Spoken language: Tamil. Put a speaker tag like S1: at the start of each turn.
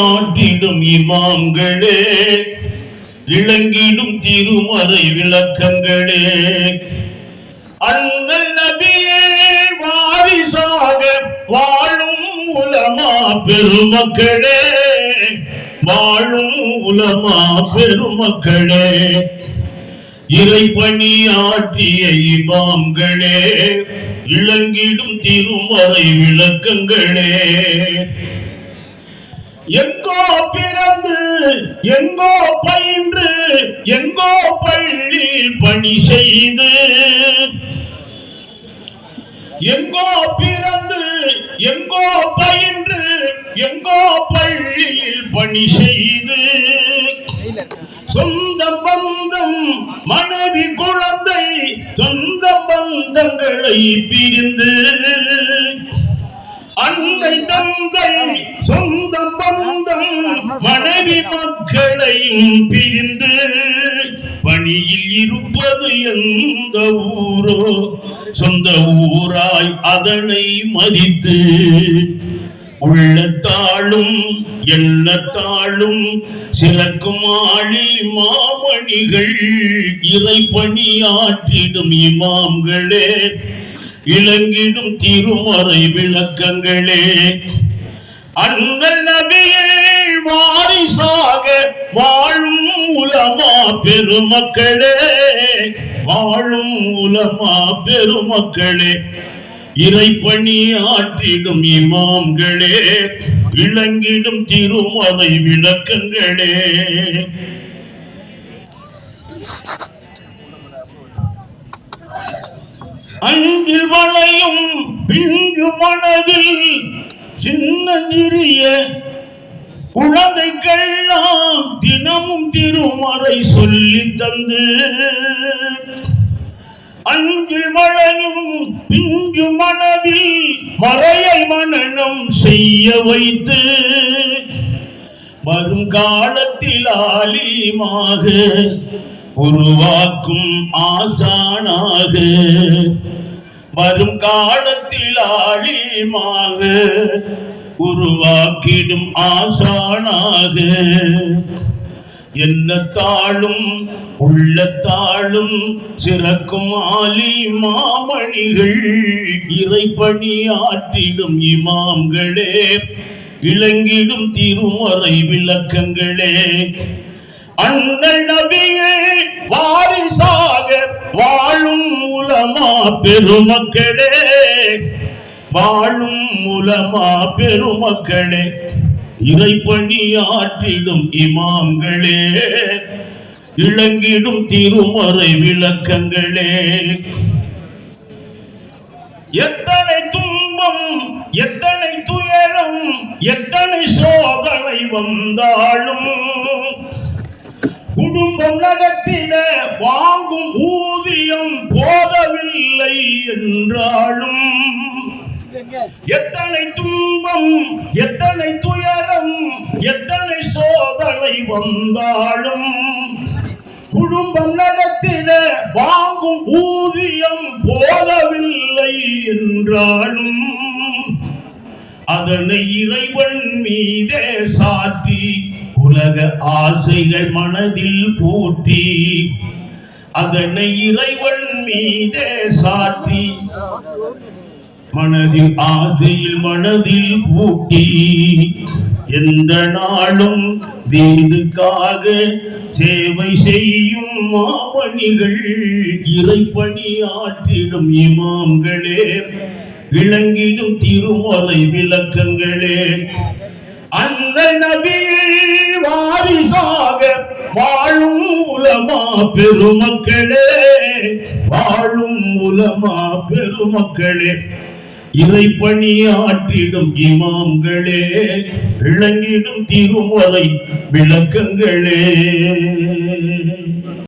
S1: ஆற்றிடும் இமாம்களே, இளங்கிடும் திருமறை விளக்கங்களே, அண்ணல் நபியே வாரிசாக வாழும் உலமா பெருமக்களே, வாழும் உலமா பெருமக்களே, இறைப்பணி ஆற்றிய இமாம்களே, இளங்கிடும் திருமறை விளக்கங்களே, எங்கோ பிறந்து எங்கோ பயின்று எங்கோ பள்ளி பணி செய்து, எங்கோ பிறந்து எங்கோ பயின்று எங்கோ பள்ளியில் பணி செய்து, சொந்த பந்தம் மனைவி குழந்தை சொந்த பந்தங்களை பிரிந்து, அன்னை தந்தை சொந்த பந்தம் மனைவி மக்களையும் பிரிந்து, பணியில் இருப்பது எந்த ஊரோ சொந்த ஊராய் அதனை மதித்து, உள்ளத்தாலும் எண்ணத்தாலும் சிறக்கும் ஆளி மாமணிகள், இறைப்பணியாற்றிடும் இமாம்களே, இளங்கிடும் திருமறை விளக்கங்களே, அண்ணல் நபியே வாரிசாக வாழும் உலமா பெருமக்களே, வாழும் உலமா பெருமக்களே, இறைப்பணி ஆற்றிடும் இமாம்களே, இளங்கிடும் திருமறை விளக்கங்களே, அன்பில் வளையும் பிஞ்சு மனதில் சின்னஞ்சிறிய குழந்தைகள்லாம் தினமும் திருமறை சொல்லி தந்து, அன்பில் வளையும் பிஞ்சு மனதில் மறையை மனனம் செய்ய வைத்து, வரும் காலத்தில் ஆலிமாக உருவாக்கும் ஆசானாக, வரும் காலத்தில் ஆலிமாக உருவாக்கிடும் ஆசானாக, எண்ணத்தாலும் உள்ளத்தாலும் சிறக்கும் ஆலி மாமணிகள், இறைப்பணி ஆற்றிடும் இமாம்களே, இளங்கிடும் திருமறை விளக்கங்களே, அண்ணல் நபியே வாரிசாக வாழும் உலமா பெருமக்களே, வாழும் உலமா பெருமக்களே, இறைப்பணி ஆற்றிடும் இமாம்களே, இளங்கிடும் திருமறை விளக்கங்களே, எத்தனை துன்பம் எத்தனை துயரம் எத்தனை சோதனை வந்தாலும், குடும்பம் நடத்திட வாங்கும் ஊதியம் போதவில்லை என்றாலும், எத்தனை துன்பம் எத்தனை துயரம் எத்தனை சோதனை வந்தாலும், குடும்பம் நடத்திட வாங்கும் ஊதியம் போதவில்லை என்றாலும், அதனை இறைவன் மீதே சாற்றி உலக ஆசைகள் மனதில் பூட்டி, அதனை இறைவன் மீதே சாற்றி மனதில் ஆசையில் மனதில் பூட்டி, எந்த நாளும் தீனுக்காக சேவை செய்யும் மாமணிகள், இறைப்பணி ஆற்றிடும் இமாம்களே, இளங்கிடும் திருமறை விளக்கங்களே, அண்ணல் நபியே வாரிசாக வாழும் உலமா பெருமக்களே, வாழும் உலமா பெருமக்களே, இறைப்பணி ஆற்றிடும் இமாம்களே, இளங்கிடும் திருமறை விளக்கங்களே.